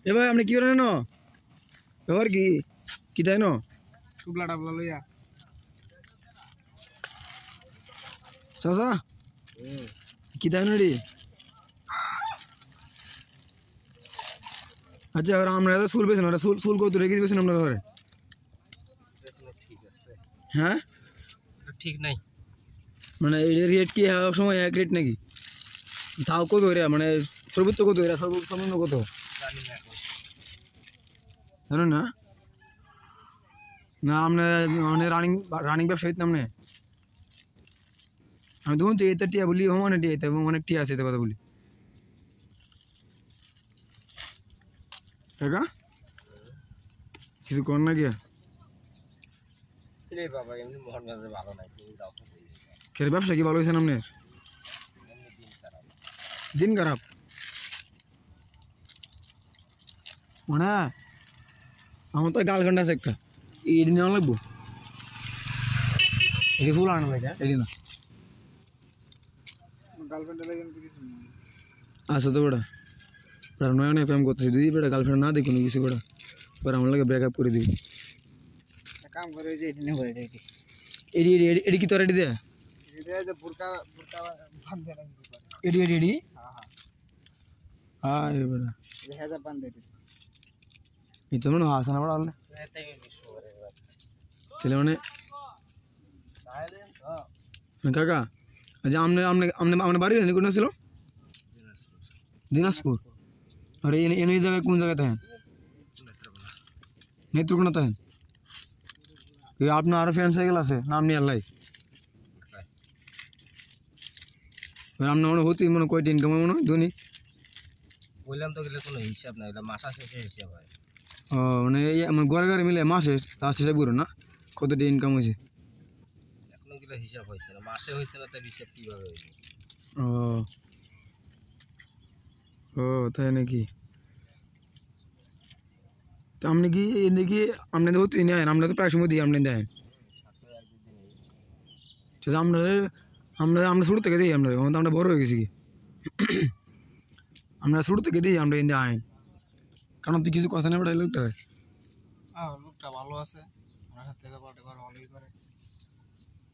এ ভাই আপনি কি করেন না ব্যাপার কি কি তাই না টুবলা টাবলা লইয়া চাচা কি তাই না রে আচ্ছা আর আমরা তো চুল পেয়েছেন ওরা চুল কত রেখে দিয়েছেন আপনার ঘরে ঠিক আছে হ্যাঁ ঠিক নাই মানে এই রেট কি এক সময় এক রেট নাকি তাও কত রে মানে সর্বোচ্চ কত রে সর্বনিম্ন কত জানেন না না আপনার মানে রানিং ব্যবসা হইতে আপনি আমি দেখুন যে এটা টিয়া বলি অনেক টিয়া এটা অনেক টিয়া আছে এটা কথা বলি কাকা কিছু কর না গিয়া বাবা এমনি মোহন বাজার ভালো নাই খের ব্যবসা কি ভালো হয়েছে আপনার দিন খারাপ মানে আমার তো গার্লফ্রেন্ড আছে একটা এটি নেওয়া লাগবো এটি ফুল আনা লাগে এটি না গার্লফ্রেন্ড আচ্ছা তো বেটা বেটা নয় অনেক প্রেম করতেছি যদি বেটা গার্লফ্রেন্ড না দেখুন কিছু বেটা পরে আমার লাগে ব্রেকআপ করে দিবি কাম করে যে এটি নেব এটি এডি এডি এডি কি তোর এডি দে এটি যে বুরকা বুরকা বাঁধে রাখতে পারে এডি এডি এডি হ্যাঁ হ্যাঁ এর বেটা দেখা যা বাঁধে এটি এই তো মনে হাসনা বড় আলে চলে মানে কাকা আচ্ছা আমনে আমনে আমনে আমনে বাড়ি কোন ছিল দিনাজপুর আর এই জায়গায় কোন জায়গায় থাকেন নেত্রকোনা থাকেন আপনার আরো ফ্রেন্ড সাইকেল আছে নাম নিয়ে আল্লাহ আপনার মনে হতে মনে কয়টা ইনকাম মনে হয় দৈনিক বললাম তো গেলে কোনো হিসাব নাই মাসা শেষে হিসাব হয় ও মানে আমার ঘরে ঘরে মিলে মাসে তার চেষ্টা করো না কতটা ইনকাম হয়েছে এখনো গেলে হিসাব হয়েছে না মাসে হয়েছে না তার হিসাব কীভাবে হয়েছে ও ও তাই নাকি তো আপনি কি এদিকে আপনাদের হতে নেন আমরা তো প্রায় সময় দিই আপনি দেন আমরা আমরা আমরা শুরু থেকে দিই আমরা আমরা বড় হয়ে গেছি কি আমরা শুরু থেকে দিই আমরা এনে আইন কারণ তুই কিছু কথা নেই বেটা লোকটা লোকটা ভালো আছে আমার সাথে ব্যাপারটা ভালোই করে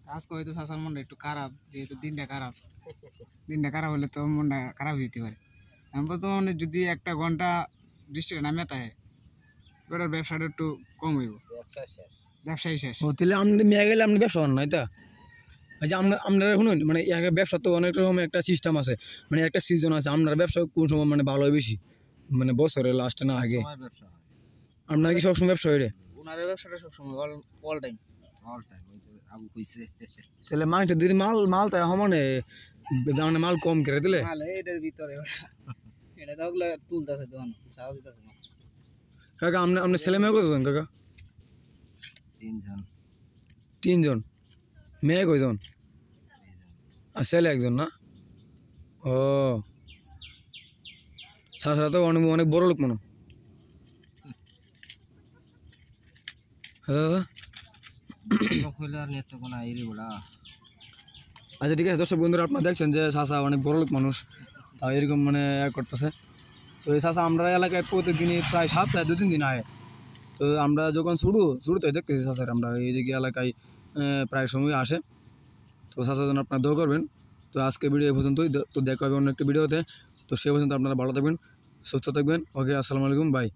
কাজ করে তো শাসার মনটা একটু খারাপ যেহেতু দিনটা খারাপ হলে তো মনটা খারাপ হইতে পারে আমি তো মানে যদি একটা ঘন্টা বৃষ্টিটা নামে থাকে ওটার ব্যবসাটা একটু কম হইব ব্যবসায়ী শেষ ও তাহলে আমাদের মেয়ে গেলে আপনি ব্যবসা করেন না এটা আচ্ছা আপনারা শুনুন মানে ব্যবসা তো অনেক রকম একটা সিস্টেম আছে মানে একটা সিজন আছে আপনার ব্যবসা কোন সময় মানে ভালো হয় বেশি মানে বছরের লাস্টে না আগে আপনার কি সবসময় ব্যবসা হয় রে ওনার ব্যবসাটা সবসময় অল টাইম আবু কইছে তাহলে মাংসের দিদি মাল তাই সমানে মানে মাল কম করে দিলে মাল এটার ভিতরে এটা তো ওগুলো তুলতেছে দোকান চাও দিতেছে মাত্র কাকা আপনার ছেলে মেয়ে কতজন কাকা তিনজন মেয়ে কয়জন আর ছেলে একজন না ও সাথে তো অনেক বড় লোক মনে আচ্ছা আচ্ছা ঠিক আছে দর্শক বন্ধুরা আপনারা দেখছেন যে চাচা অনেক বড় লোক মানুষ তাও এরকম মানে করতেছে তো এই চাচা আমরা এলাকায় প্রতিদিনই প্রায় সপ্তাহে 2-3 দিন আয় তো আমরা যখন শুরুতে দেখতেছি চাচার আমরা এইদিকে এলাকায় প্রায় সময় আসে তো চাচার জন্য আপনারা দোয়া করবেন তো আজকে ভিডিও এই পর্যন্তই তো দেখা হবে অন্য একটা ভিডিওতে তো সে পর্যন্ত আপনারা ভালো থাকবেন সুস্থ থাকবেন ওকে আসসালামু আলাইকুম বাই